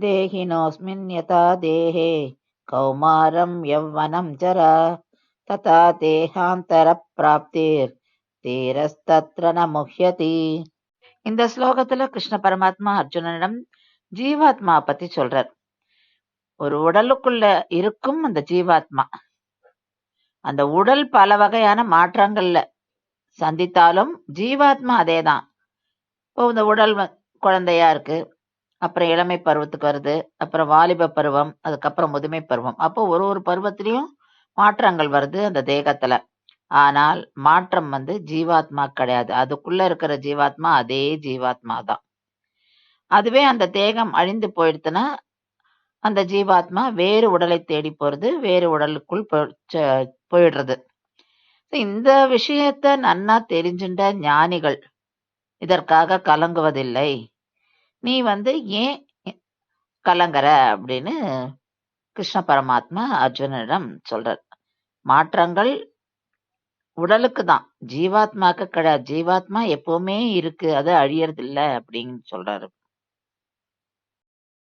தேஹினோஸ்மின் யதா தேஹே கௌமாரம் யௌவனம் ஜரா ததா தேஹாந்தர பிராப்திர் தீரஸ்தத்ர ந முஹ்யதி. இந்த ஸ்லோகத்துல கிருஷ்ண பரமாத்மா அர்ஜுனனிடம் ஜீவாத்மா பத்தி சொல்றார். ஒரு உடலுக்குள்ள இருக்கும் அந்த ஜீவாத்மா, அந்த உடல் பல வகையான மாற்றங்கள்ல சந்தித்தாலும் ஜீவாத்மா அதேதான். இப்போ இந்த உடல் குழந்தையா இருக்கு, அப்புறம் இளமை பருவத்துக்கு வருது, அப்புறம் வாலிப பருவம், அதுக்கப்புறம் முதுமை பருவம். அப்போ ஒரு ஒரு பருவத்திலையும் மாற்றங்கள் வருது அந்த தேகத்துல. ஆனால் மாற்றம் ஜீவாத்மா கிடையாது. அதுக்குள்ள இருக்கிற ஜீவாத்மா அதே ஜீவாத்மா தான். அதுவே அந்த தேகம் அழிந்து போயிடுத்துன்னா அந்த ஜீவாத்மா வேறு உடலை தேடி போறது, வேறு உடலுக்குள் போயிடுறது. இந்த விஷயத்த நன்னா தெரிஞ்சுண்ட ஞானிகள் இதற்காக கலங்குவதில்லை. நீ ஏன் கலங்குற அப்படின்னு கிருஷ்ண பரமாத்மா அர்ஜுனனிடம் சொல்றார். மாற்றங்கள் உடலுக்கு தான், ஜீவாத்மாக்கு கிடையாது. ஜீவாத்மா எப்பவுமே இருக்கு, அது அழியறது இல்லை அப்படின்னு சொல்றாரு.